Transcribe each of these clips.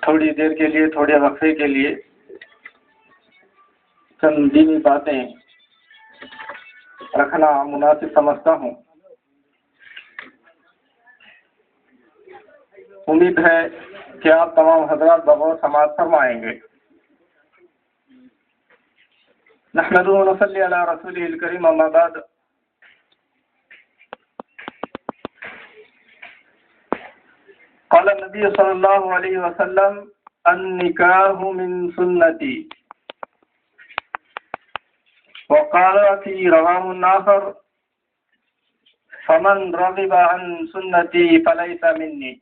تھوڑی دیر کے لیے، تھوڑے وقفے کے لیے چند دینی باتیں رکھنا مناسب سمجھتا ہوں۔ امید ہے کہ آپ تمام حضرات بغور سماعت فرمائیں گے۔ نحمدہ و نصلی علی رسولہ الکریم، اما بعد۔ قال النبی صلی اللہ علیہ وسلم: النکاح من سنتی، وقال فی رواه آخر: فمن رغب عن سنتی فلیس منی۔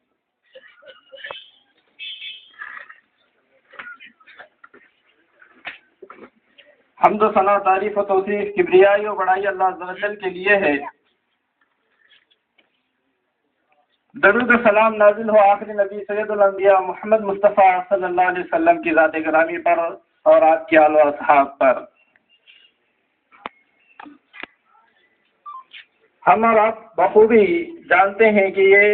حمد و ثنا، تعریف و توصیف، کبریائی و بڑائی اللہ عز و جل کے لیے ہے۔ درود و سلام نازل ہو آخری نبی سید الانبیاء محمد مصطفیٰ صلی اللہ علیہ وسلم کی ذات گرامی پر اور آپ کے آل و اصحاب پر۔ ہم اور آپ بخوبی جانتے ہیں کہ یہ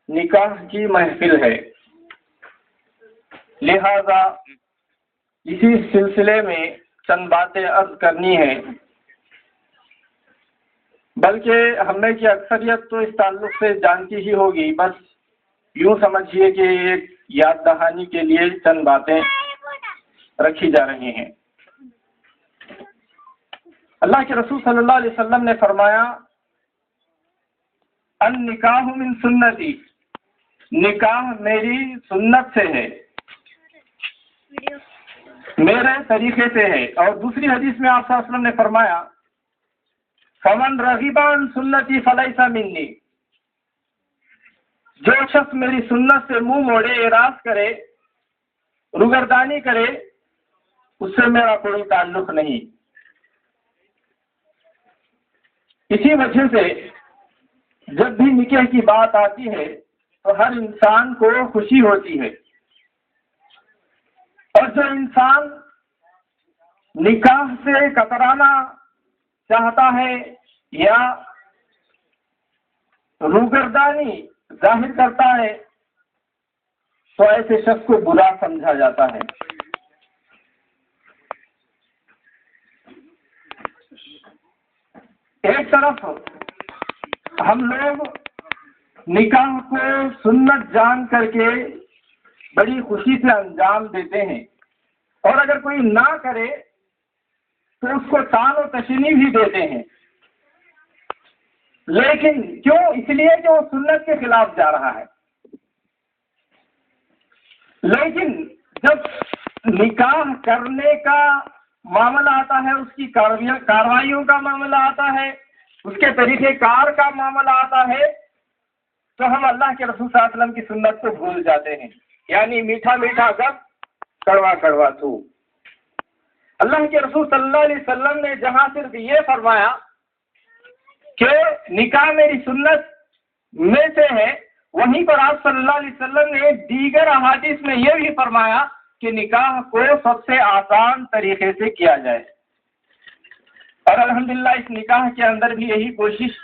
نکاح کی محفل ہے، لہذا اسی سلسلے میں چند باتیں عرض کرنی ہیں، بلکہ ہم میں کی اکثریت تو اس تعلق سے جانتی ہی ہوگی، بس یوں سمجھیے کہ ایک یاد دہانی کے لیے چند باتیں رکھی جا رہی ہیں۔ اللہ کے رسول صلی اللہ علیہ وسلم نے فرمایا: النکاح من سنتی، نکاح میری سنت سے ہے، میرے طریقے سے ہے۔ اور دوسری حدیث میں آپ صلی اللہ علیہ وسلم نے فرمایا: فمن رغب عن سنتی فلیس منی، جو شخص میری سنت سے منہ موڑے، اعراض کرے، روگردانی کرے، اس سے میرا کوئی تعلق نہیں۔ اسی وجہ سے جب بھی نکاح کی بات آتی ہے تو ہر انسان کو خوشی ہوتی ہے، اور جو انسان نکاح سے کترانا چاہتا ہے یا روگردانی ظاہر کرتا ہے تو ایسے شخص کو برا سمجھا جاتا ہے۔ ایک طرف ہم لوگ نکاح کو سنت جان کر کے بڑی خوشی سے انجام دیتے ہیں، اور اگر کوئی نہ کرے تو اس کو تان و تشنی بھی دیتے ہیں، لیکن کیوں؟ اس لیے کہ وہ سنت کے خلاف جا رہا ہے۔ لیکن جب نکاح کرنے کا معاملہ آتا ہے، اس کی کارروائیوں کا معاملہ آتا ہے، اس کے طریقہ کار کا معاملہ آتا ہے، تو ہم اللہ کے رسول صلی اللہ علیہ وسلم کی سنت کو بھول جاتے ہیں، یعنی میٹھا میٹھا گپ، کڑوا کڑوا تھوک۔ اللہ کے رسول صلی اللہ علیہ وسلم نے جہاں صرف یہ فرمایا کہ نکاح میری سنت میں سے ہے، وہیں پر آپ صلی اللہ علیہ وسلم نے دیگر احادیث میں یہ بھی فرمایا کہ نکاح کو سب سے آسان طریقے سے کیا جائے، اور الحمدللہ اس نکاح کے اندر بھی یہی کوشش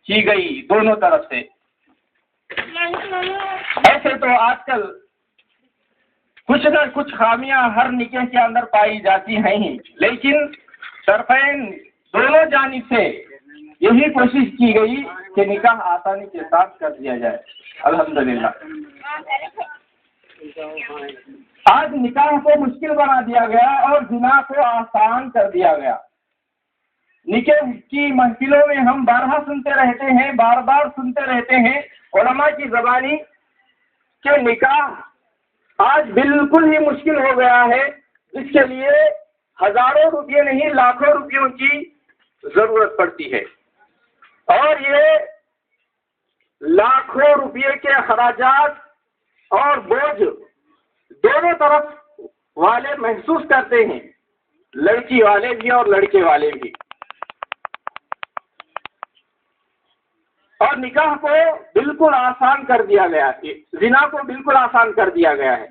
کی گئی دونوں طرف سے۔ ایسے تو آج کل کچھ نہ کچھ خامیاں ہر نکاح کے اندر پائی جاتی ہیں ہی، لیکن طرفین دونوں جانب سے یہی کوشش کی گئی کہ نکاح آسانی کے ساتھ کر دیا جائے، الحمدللہ۔ آج نکاح کو مشکل بنا دیا گیا اور زنا کو آسان کر دیا گیا۔ نکاح کی محفلوں میں ہم بارہا سنتے رہتے ہیں، بار بار سنتے رہتے ہیں علماء کی زبانی کہ نکاح آج بالکل ہی مشکل ہو گیا ہے، جس کے لیے ہزاروں روپے نہیں لاکھوں روپیوں کی ضرورت پڑتی ہے، اور یہ لاکھوں روپے کے اخراجات اور بوجھ دونوں طرف والے محسوس کرتے ہیں، لڑکی والے بھی اور لڑکے والے بھی۔ اور نکاح کو بالکل آسان کر دیا گیا ہے، زنا کو بالکل آسان کر دیا گیا ہے،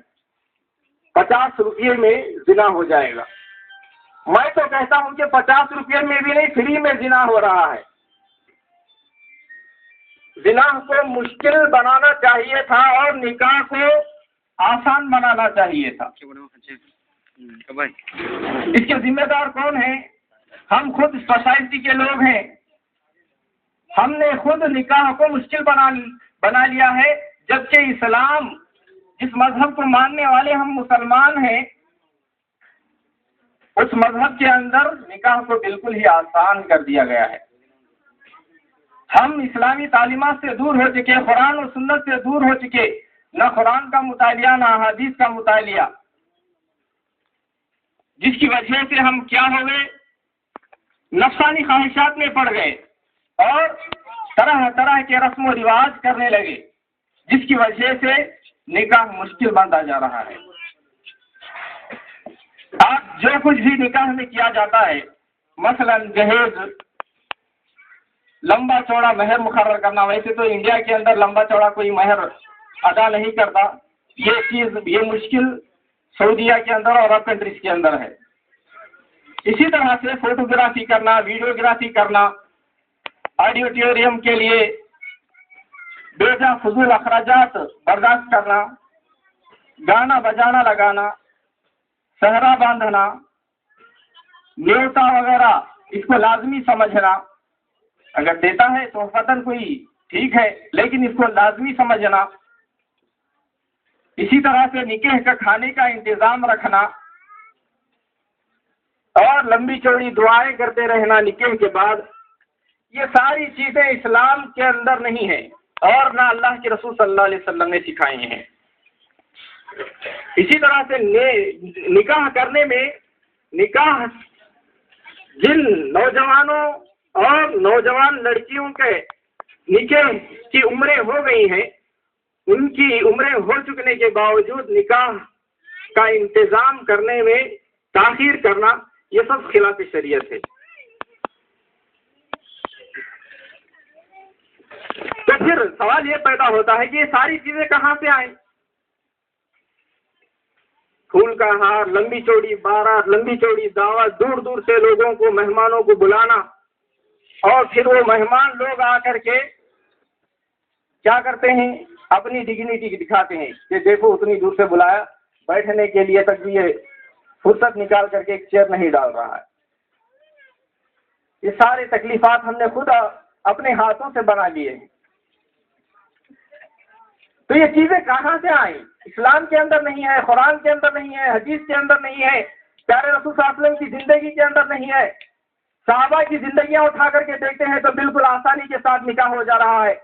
50 روپے میں زنا ہو جائے گا۔ میں تو کہتا ہوں کہ 50 روپے میں بھی نہیں، فری میں زنا ہو رہا ہے۔ زنا کو مشکل بنانا چاہیے تھا اور نکاح کو آسان بنانا چاہیے تھا۔ اس کے ذمہ دار کون ہیں؟ ہم خود سوسائٹی کے لوگ ہیں۔ ہم نے خود نکاح کو مشکل بنا لیا ہے، جبکہ اسلام جس مذہب کو ماننے والے ہم مسلمان ہیں، اس مذہب کے اندر نکاح کو بالکل ہی آسان کر دیا گیا ہے۔ ہم اسلامی تعلیمات سے دور ہو چکے، قرآن و سنت سے دور ہو چکے، نہ قرآن کا مطالعہ نہ حدیث کا مطالعہ، جس کی وجہ سے ہم کیا ہو گئے؟ نفسانی خواہشات میں پڑ گئے اور طرح طرح کے رسم و رواج کرنے لگے، جس کی وجہ سے نکاح مشکل بنتا جا رہا ہے۔ آج جو کچھ بھی نکاح میں کیا جاتا ہے، مثلا جہیز، لمبا چوڑا مہر مقرر کرنا، ویسے تو انڈیا کے اندر لمبا چوڑا کوئی مہر ادا نہیں کرتا، یہ مشکل سعودیہ کے اندر اور عرب کنٹریز کے اندر ہے۔ اسی طرح سے فوٹوگرافی کرنا، ویڈیوگرافی کرنا، آڈیٹوریم کے لیے بے جا فضول اخراجات برداشت کرنا، گانا بجانا لگانا، صحرا باندھنا، نیوتا وغیرہ، اس کو لازمی سمجھنا، اگر دیتا ہے تو فتن کوئی ٹھیک ہے، لیکن اس کو لازمی سمجھنا۔ اسی طرح سے نکاح کا کھانے کا انتظام رکھنا اور لمبی چوڑی دعائیں کرتے رہنا نکاح کے بعد، یہ ساری چیزیں اسلام کے اندر نہیں ہیں اور نہ اللہ کے رسول صلی اللہ علیہ وسلم نے سکھائی ہیں۔ اسی طرح سے نکاح کرنے میں، نکاح جن نوجوانوں اور نوجوان لڑکیوں کے نکاح کی عمریں ہو گئی ہیں، ان کی عمریں ہو چکنے کے باوجود نکاح کا انتظام کرنے میں تاخیر کرنا، یہ سب خلاف شریعت ہے۔ تو پھر سوال یہ پیدا ہوتا ہے کہ یہ ساری چیزیں کہاں سے آئیں؟ پھول کا ہار، لمبی چوڑی بارات، لمبی چوڑی دعوت، دور دور سے لوگوں کو، مہمانوں کو بلانا، اور پھر وہ مہمان لوگ آ کر کے کیا کرتے ہیں؟ اپنی ڈگنیٹی دکھاتے ہیں کہ دیکھو اتنی دور سے بلایا، بیٹھنے کے لیے تک بھی یہ فرصت نکال کر کے ایک چیئر نہیں ڈال رہا ہے۔ یہ سارے تکلیفات ہم نے خود اپنے ہاتھوں سے بنا لیے ہیں۔ تو یہ چیزیں کہاں سے آئیں؟ اسلام کے اندر نہیں ہے، قرآن کے اندر نہیں ہے، حدیث کے اندر نہیں ہے، پیارے رسول صلی اللہ علیہ وسلم کی زندگی کے اندر نہیں ہے۔ صحابہ کی زندگیاں اٹھا کر کے دیکھتے ہیں تو بالکل آسانی کے ساتھ نکاح ہو جا رہا ہے۔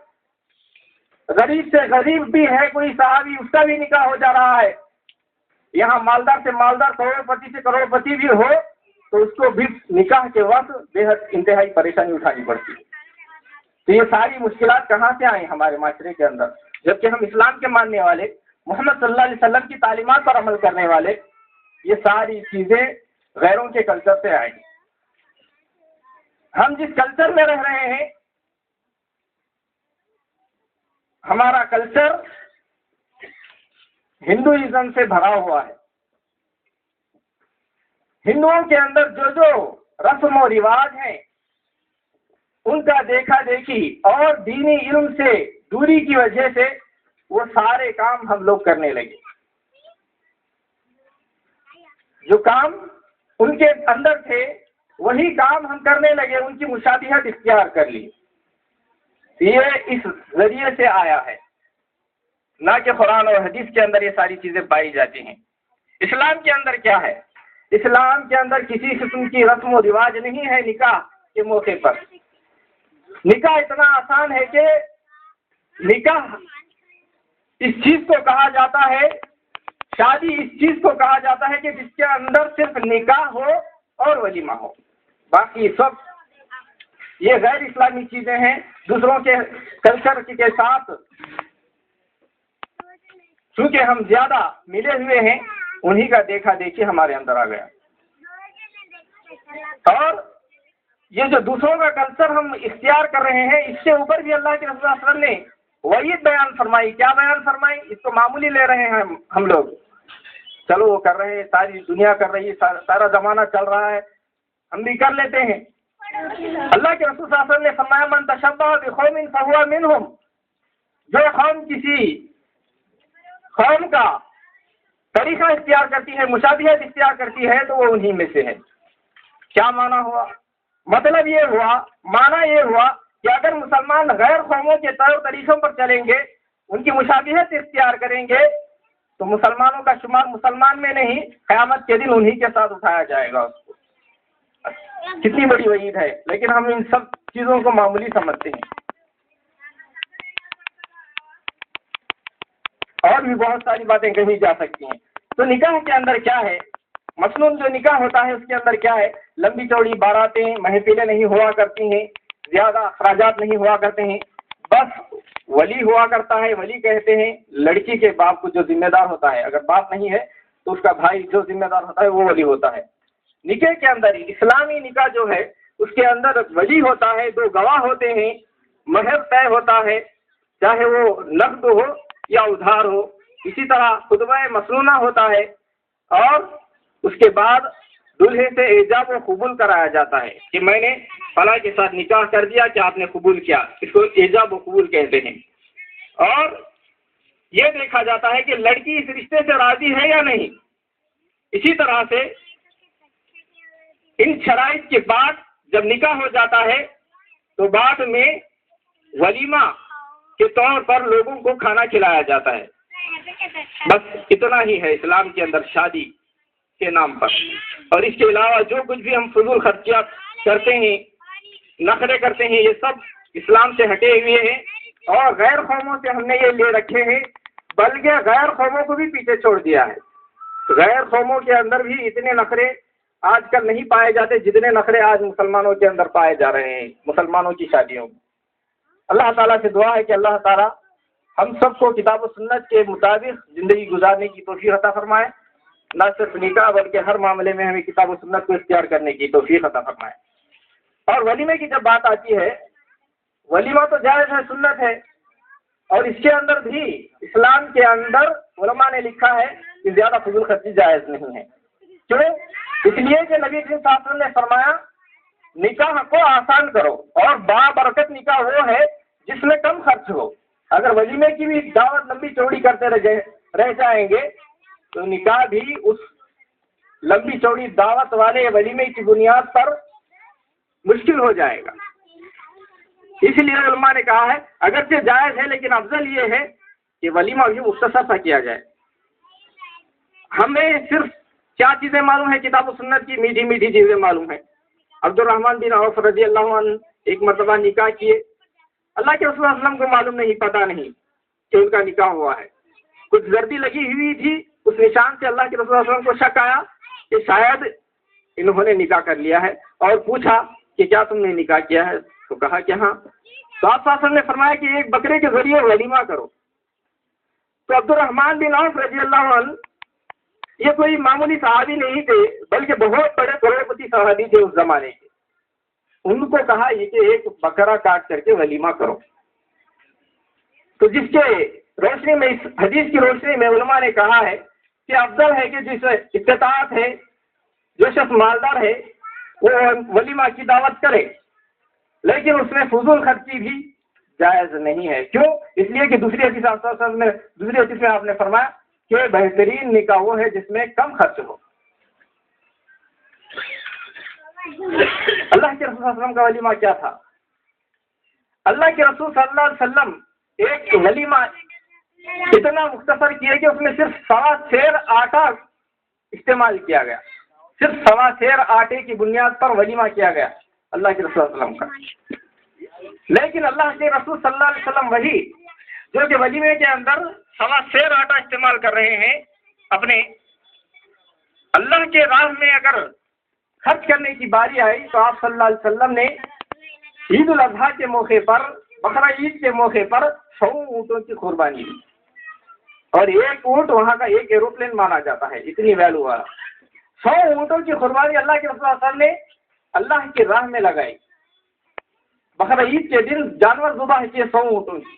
غریب سے غریب بھی ہے کوئی صحابی، اس کا بھی نکاح ہو جا رہا ہے۔ یہاں مالدار سے مالدار، کروڑ پتی سے کروڑ پتی بھی ہو تو اس کو بھی نکاح کے وقت بے حد انتہائی پریشانی اٹھانی پڑتی ہے۔ تو یہ ساری مشکلات کہاں سے آئیں ہمارے معاشرے کے اندر؟ جبکہ ہم اسلام کے ماننے والے، محمد صلی اللہ علیہ وسلم کی تعلیمات پر عمل کرنے والے، یہ ساری چیزیں غیروں کے کلچر سے آئیں۔ ہم جس کلچر میں رہ رہے ہیں، ہمارا کلچر ہندوازم سے بھرا ہوا ہے۔ ہندوؤں کے اندر جو جو رسم و رواج ہیں، ان کا دیکھا دیکھی اور دینی علم سے دوری کی وجہ سے وہ سارے کام ہم لوگ کرنے لگے۔ جو کام ان کے اندر تھے وہی کام ہم کرنے لگے، ان کی مشابہت اختیار کر لی۔ یہ اس ذریعے سے آیا ہے، نہ کہ قرآن اور حدیث کے اندر یہ ساری چیزیں پائی جاتی ہیں۔ اسلام کے اندر کیا ہے؟ اسلام کے اندر کسی قسم کی رسم و رواج نہیں ہے نکاح کے موقع پر۔ نکاح اتنا آسان ہے کہ نکاح اس چیز کو کہا جاتا ہے، شادی اس چیز کو کہا جاتا ہے کہ جس کے اندر صرف نکاح ہو اور ولیمہ ہو، باقی سب یہ غیر اسلامی چیزیں ہیں۔ دوسروں کے کلچر کے ساتھ چونکہ ہم زیادہ ملے ہوئے ہیں، انہی کا دیکھا دیکھی ہمارے اندر آ گیا، اور یہ جو دوسروں کا کلچر ہم اختیار کر رہے ہیں، اس کے اوپر بھی اللہ کے رسول صلی اللہ علیہ وسلم نے وعید بیان فرمائی۔ کیا بیان فرمائی؟ اس کو معمولی لے رہے ہیں ہم لوگ، چلو وہ کر رہے ہیں، ساری دنیا کر رہی ہے، سارا زمانہ چل رہا ہے، ہم بھی کر لیتے ہیں۔ اللہ کے رسول صلی اللہ علیہ وسلم نے فرمایا من تشبہ بقوم فہو منہم، جو قوم کسی قوم کا طریقہ اختیار کرتی ہے، مشابہت اختیار کرتی ہے، تو وہ انہی میں سے ہے۔ کیا معنی ہوا؟ مطلب یہ ہوا، معنی یہ ہوا کہ اگر مسلمان غیر قوموں کے طور طریقوں پر چلیں گے، ان کی مشابہت اختیار کریں گے، تو مسلمانوں کا شمار مسلمان میں نہیں، قیامت کے دن انہی کے ساتھ اٹھایا جائے گا اس کو۔ کتنی بڑی وعید ہے، لیکن ہم ان سب چیزوں کو معمولی سمجھتے ہیں۔ اور بھی بہت ساری باتیں کہی جا سکتی ہیں۔ تو نکاح کے اندر کیا ہے؟ مثلاً جو نکاح ہوتا ہے اس کے اندر کیا ہے؟ لمبی چوڑی باراتیں، محفلیں نہیں ہوا کرتی ہیں، زیادہ اخراجات نہیں ہوا کرتے ہیں، بس ولی ہوا کرتا ہے۔ ولی کہتے ہیں لڑکی کے باپ کو جو ذمہ دار ہوتا ہے، اگر باپ نہیں ہے تو اس کا بھائی جو ذمہ دار ہوتا ہے وہ ولی ہوتا ہے۔ نکاح کے اندر اسلامی نکاح جو ہے اس کے اندر ولی ہوتا ہے، دو گواہ ہوتے ہیں، مہر طے ہوتا ہے، چاہے وہ نقد ہو یا ادھار ہو، اسی طرح خطبہ مسنونہ ہوتا ہے، اور اس کے بعد دلہے سے ایجاب و قبول کرایا جاتا ہے کہ میں نے فلاں کے ساتھ نکاح کر دیا کہ آپ نے قبول کیا، اس کو ایجاب و قبول کہتے ہیں۔ اور یہ دیکھا جاتا ہے کہ لڑکی اس رشتے سے راضی ہے یا نہیں۔ اسی طرح سے ان شرائط کے بعد جب نکاح ہو جاتا ہے تو بعد میں ولیمہ کے طور پر لوگوں کو کھانا کھلایا جاتا ہے۔ بس اتنا ہی ہے اسلام کے اندر شادی کے نام پر۔ اور اس کے علاوہ جو کچھ بھی ہم فضول خرچیات کرتے ہیں، نخرے کرتے ہیں، یہ سب اسلام سے ہٹے ہوئے ہیں، اور غیر قوموں سے ہم نے یہ لے رکھے ہیں، بلکہ غیر قوموں کو بھی پیچھے چھوڑ دیا ہے۔ غیر قوموں کے اندر بھی اتنے نخرے آج کل نہیں پائے جاتے جتنے نخرے آج مسلمانوں کے اندر پائے جا رہے ہیں مسلمانوں کی شادیوں میں۔ اللہ تعالیٰ سے دعا ہے کہ اللہ تعالیٰ ہم سب کو کتاب و سنت کے مطابق زندگی گزارنے کی توفیق عطا فرمائے، نہ صرف نکاح بلکہ ہر معاملے میں ہمیں کتاب و سنت کو اختیار کرنے کی توفیق عطا فرمائے۔ اور ولیمے کی جب بات آتی ہے، ولیمہ تو جائز ہے، سنت ہے، اور اس کے اندر بھی اسلام کے اندر علماء نے لکھا ہے کہ زیادہ فضول خرچی جائز نہیں ہے۔ کیوں؟ اس لیے کہ نبی صلی اللہ علیہ وسلم نے فرمایا نکاح کو آسان کرو، اور بابرکت نکاح وہ ہے جس میں کم خرچ ہو۔ اگر ولیمے کی بھی دعوت لمبی چوڑی کرتے رہ جائیں گے تو نکاح بھی اس لمبی چوڑی دعوت والے ولیمے کی بنیاد پر مشکل ہو جائے گا۔ اس لیے علماء نے کہا ہے اگرچہ جائز ہے لیکن افضل یہ ہے کہ ولیمہ بھی مختصر سا کیا جائے۔ ہمیں صرف کیا چیزیں معلوم ہیں کتاب و سنت کی؟ میٹھی میٹھی چیزیں معلوم ہیں۔ عبد الرحمن بن عوف رضی اللہ عنہ ایک مرتبہ نکاح کیے، اللہ کے رسول صلی اللہ علیہ وسلم کو معلوم نہیں، پتہ نہیں کہ ان کا نکاح ہوا ہے۔ کچھ زردی لگی ہوئی تھی، اس نشان سے اللہ کے رسول صلی اللہ علیہ وسلم کو شک آیا کہ شاید انہوں نے نکاح کر لیا ہے، اور پوچھا کہ کیا تم نے نکاح کیا ہے؟ تو کہا کہ ہاں۔ تو آپ صلی اللہ علیہ وسلم نے فرمایا کہ ایک بکرے کے ذریعے ولیمہ کرو۔ تو عبد الرحمن بن عوف رضی اللہ عنہ یہ کوئی معمولی صحابی نہیں تھے، بلکہ بہت بڑے کروڑپتی صحابی تھے اس زمانے کے۔ ان کو کہا یہ کہ ایک بکرا کاٹ کر کے ولیمہ کرو۔ تو جس کے روشنی میں، اس حدیث کی روشنی میں علماء نے کہا ہے کہ افضل ہے کہ جس استطاعت ہے، جو شخص مالدار ہے وہ ولیمہ کی دعوت کرے، لیکن اس میں فضول خرچی بھی جائز نہیں ہے۔ کیوں؟ اس لیے کہ دوسری حدیث میں آپ نے فرمایا کہ بہترین نکاح وہ ہے جس میں کم خرچ ہو۔ اللہ کے رسول صلی اللہ علیہ وسلم کا ولیمہ کیا تھا؟ اللہ کے رسول صلی اللہ علیہ وسلم ایک ولیمہ اتنا مختصر کیا کہ اس میں صرف 1.25 سیر آٹا استعمال کیا گیا، صرف 1.25 سیر آٹے کی بنیاد پر ولیمہ کیا گیا اللہ کے رسول صلی اللہ علیہ وسلم کا۔ لیکن اللہ کے رسول صلی اللہ علیہ وسلم وہی جو کہ ولیمے کے اندر 1.25 سیر آٹا استعمال کر رہے ہیں، اپنے اللہ کے راہ میں اگر خرچ کرنے کی باری آئی تو آپ صلی اللہ علیہ وسلم نے عید الاضحیٰ کے موقع پر، بقرہ عید کے موقع پر 100 اونٹوں کی قربانی دی، اور ایک اونٹ وہاں کا ایک ایروپلین مانا جاتا ہے، اتنی ویلو والا۔ 100 اونٹوں کی قربانی اللہ کے رسول صلی اللہ علیہ وسلم نے اللہ کی راہ میں لگائی۔ بقرہ عید کے دن جانور ذبح کیے 100 اونٹوں کی،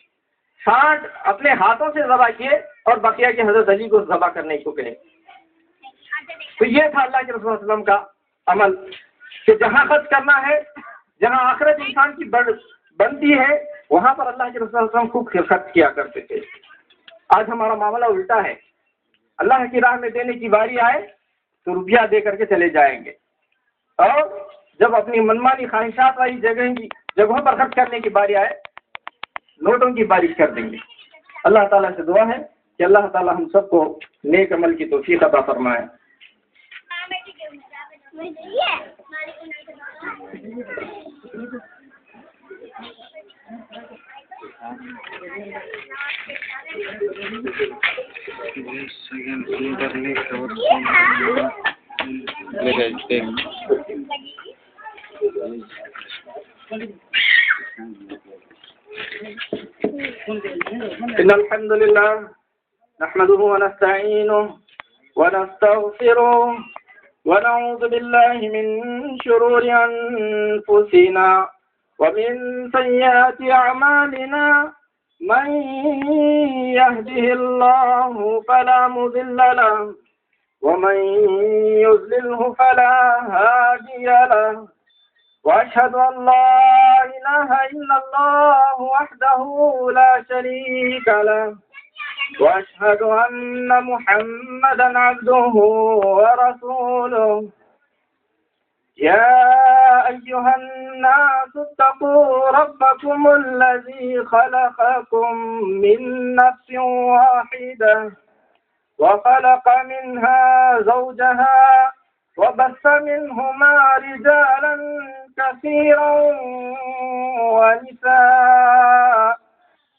60 اپنے ہاتھوں سے ذبح کیے اور بقیہ کے حضرت علی کو ذبح کرنے کو کہے۔ تو یہ تھا اللہ کے رسول صلی اللہ علیہ وسلم کا عمل کہ جہاں خرچ کرنا ہے، جہاں آخرت انسان کی بنتی ہے، وہاں پر اللہ کے رسول صلی اللہ علیہ وسلم خوب خرچ کیا کرتے تھے۔ آج ہمارا معاملہ الٹا ہے، اللہ کی راہ میں دینے کی باری آئے تو روپیہ دے کر کے چلے جائیں گے، اور جب اپنی منمانی خواہشات والی جگہوں پر خرچ کرنے کی باری آئے نوٹوں کی بارش کر دیں گے۔ اللہ تعالیٰ سے دعا ہے کہ اللہ تعالیٰ ہم سب کو نیک عمل کی توفیق عطا فرمائے۔ إن الحمد لله نحمده ونستعينه ونستغفره ونعوذ بالله من شرور أنفسنا ومن سيئات أعمالنا من يهده الله فلا مضل له ومن يضلله فلا هادي له وأشهد أن لا إله إلا الله وحده لا شريك له وأشهد أن محمدا عبده ورسوله يا أيها الناس اتقوا ربكم الذي خلقكم من نفس واحدة وخلق منها زوجها وبث منهما رجالا كثيرا ونساء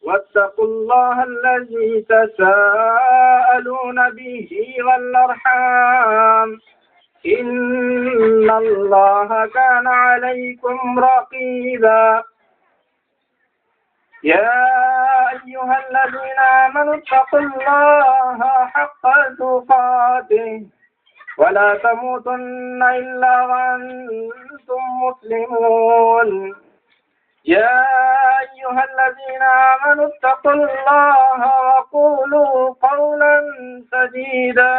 واتقوا الله الذي تساءلون به والأرحام إن الله كان عليكم رقيبا يا أيها الذين آمنوا اتقوا الله حق تقاته ولا تموتن إلا وأنتم مسلمون يا أيها الذين آمنوا اتقوا الله وقولوا قولا سديدا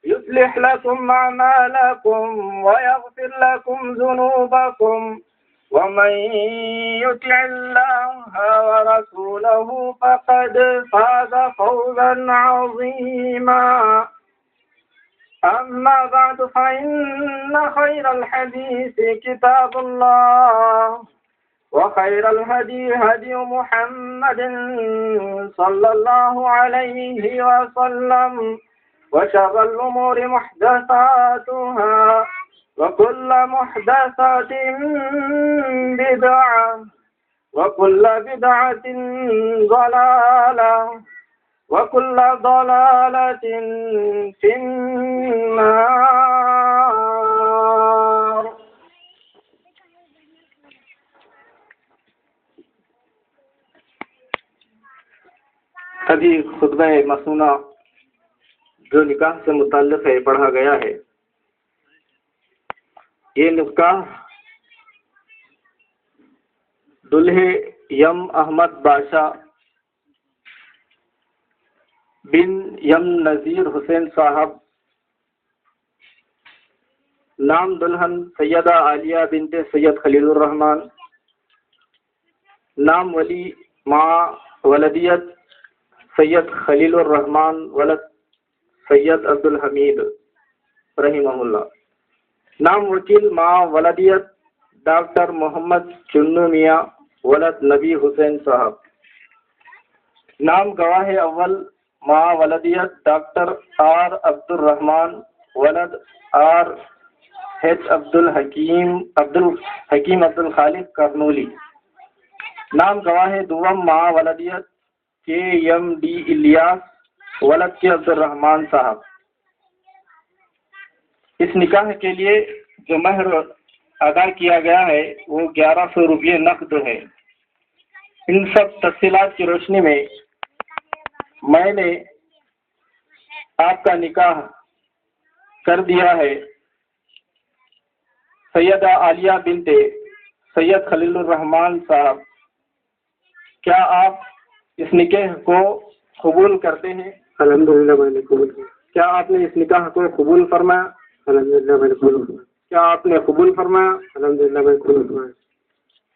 يصلح لكم أعمالكم ويغفر لكم ذنوبكم ومن يطع الله ورسوله فقد فاز فوزا عظيما أما بعد فإن خير الحديث كتاب الله وخير الهدي هدي محمد صلى الله عليه وسلم وشر الأمور محدثاتها وكل محدثة بدعة وكل بدعة ضلالة وكل ضلالة في النار۔ ابھی خطبہ مسنونہ جو نکاح سے متعلق ہے پڑھا گیا ہے، یہ نکاح دلہے یم احمد بادشاہ بن یم نذیر حسین صاحب، نام دلہن سیدہ عالیہ بنت سید خلیل الرحمن، نام ولی ماں ولدیت سید خلیل الرحمن ولد سید عبدالحمید رحمہ اللہ، نام وکیل ماں ولدیت ڈاکٹر محمد چنو میاں ولد نبی حسین صاحب، نام گواہ اول ماں ولدیت ڈاکٹر آر عبد الرحمن ولد آر ایچ عبدالحکیم عبد الخالق کرنولی، نام گواہ دوم ماں ولدیت کے ایم ڈی الیاس ولد کے عبد الرحمن صاحب۔ اس نکاح کے لیے جو مہر ادا کیا گیا ہے وہ 1100 روپے نقد ہے۔ ان سب تفصیلات کی روشنی میں میں نے آپ کا نکاح کر دیا ہے سیدہ عالیہ بنت سید خلیل الرحمن صاحب، کیا آپ اس نکاح کو قبول کرتے ہیں؟ الحمدللہ میں نے قبول کیا۔ کیا آپ نے اس نکاح کو قبول فرمایا؟ الحمدللہ میں نے قبول فرمایا۔ کیا آپ نے قبول فرمایا؟ الحمدللہ میں نے قبول فرمایا۔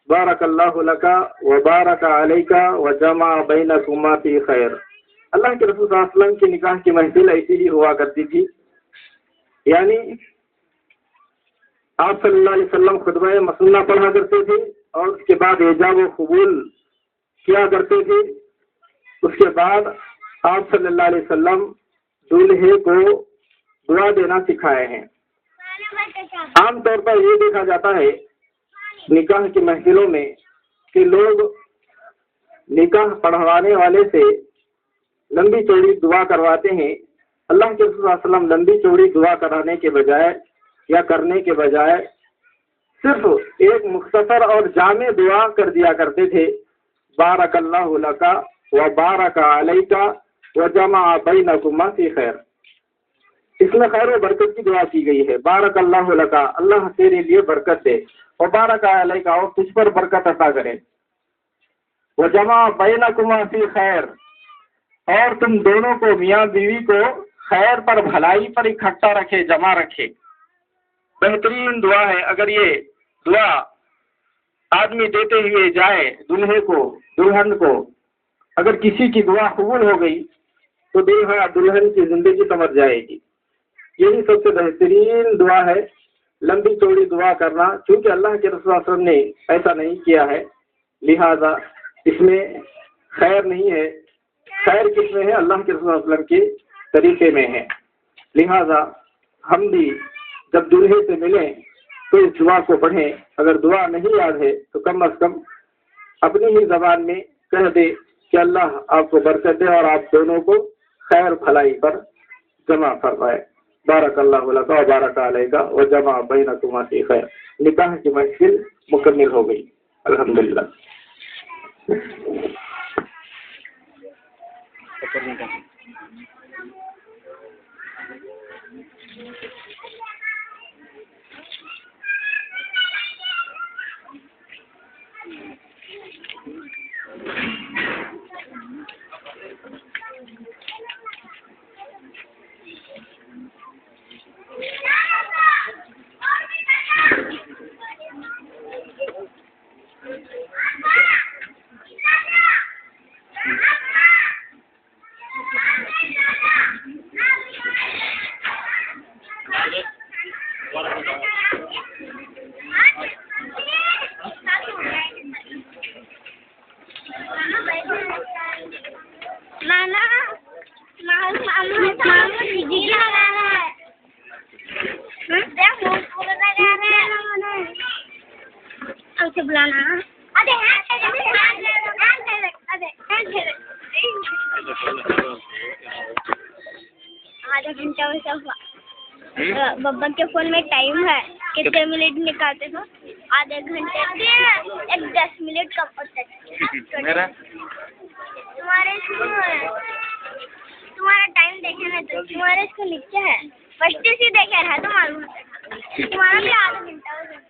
بارک اللہ لک و بارک علیک و جمع بینکما فی خیر۔ اللہ کے رسول صلی اللہ علیہ وسلم کی نکاح کی محفل ایسی ہی ہوا کرتی تھی، یعنی آپ صلی اللہ علیہ وسلم خطبہ مسنہ پڑھا کرتے تھے اور اس کے بعد ایجاب و قبول کیا کرتے تھے. اس کے بعد آپ صلی اللہ علیہ وسلم دولہے کو دعا دینا سکھائے ہیں. عام طور پر یہ دیکھا جاتا ہے نکاح کی محفلوں میں کہ لوگ نکاح پڑھوانے والے سے لمبی چوڑی دعا کرواتے ہیں. اللہ کے رسول صلی اللہ علیہ وسلم لمبی چوڑی دعا کرانے کے بجائے یا کرنے کے بجائے صرف ایک مختصر اور جامع دعا کر دیا کرتے تھے. بارک اللہ لک و بارک علیک و جمع بینکما فی خیر. اس میں خیر و برکت کی دعا کی گئی ہے. بارک اللہ لک، اللہ تیرے لیے برکت دے، اور بارک علیک، اور تجھ پر برکت عطا کرے، و جمع بینکما فی خیر، اور تم دونوں کو میاں بیوی کو خیر پر بھلائی پر اکٹھا رکھے، جمع رکھے. بہترین دعا ہے. اگر یہ دعا آدمی دیتے ہوئے جائے دلہے کو، دلہن کو، اگر کسی کی دعا قبول ہو گئی تو دلہا دلہن کی زندگی سمجھ جائے گی. یہی سب سے بہترین دعا ہے، لمبی چوڑی دعا کرنا. چونکہ اللہ کے رسول صلی اللہ علیہ وسلم نے ایسا نہیں کیا ہے، لہذا اس میں خیر نہیں ہے. خیر کس میں ہے؟ اللہ کے رسول صلی اللہ علیہ وسلم کے طریقے میں ہے. لہذا ہم بھی جب دلہے سے ملیں تو اس دعا کو پڑھیں. اگر دعا نہیں یاد ہے تو کم از کم اپنی ہی زبان میں کہہ دے کہ اللہ آپ کو برکت دے اور آپ دونوں کو خیر بھلائی پر جمع فرمائے. بارک اللہ لک و بارک علیک و جمع بینکما فی خیر. نکاح کی محفل مکمل ہو گئی الحمدللہ. آدھا گھنٹہ ویسا ہوا. ببا کے فون میں ٹائم ہے کتنے منٹ نکالتے ہو؟ آدھے گھنٹے ایک 10 منٹ کا پڑتا ہے. تمہارا ٹائم دیکھے نا تو تمہارے اس کو نیچے ہے، فسٹ سے دیکھے رہا تو معلوم ہے تمہارا بھی آدھا گھنٹہ ہو جائے.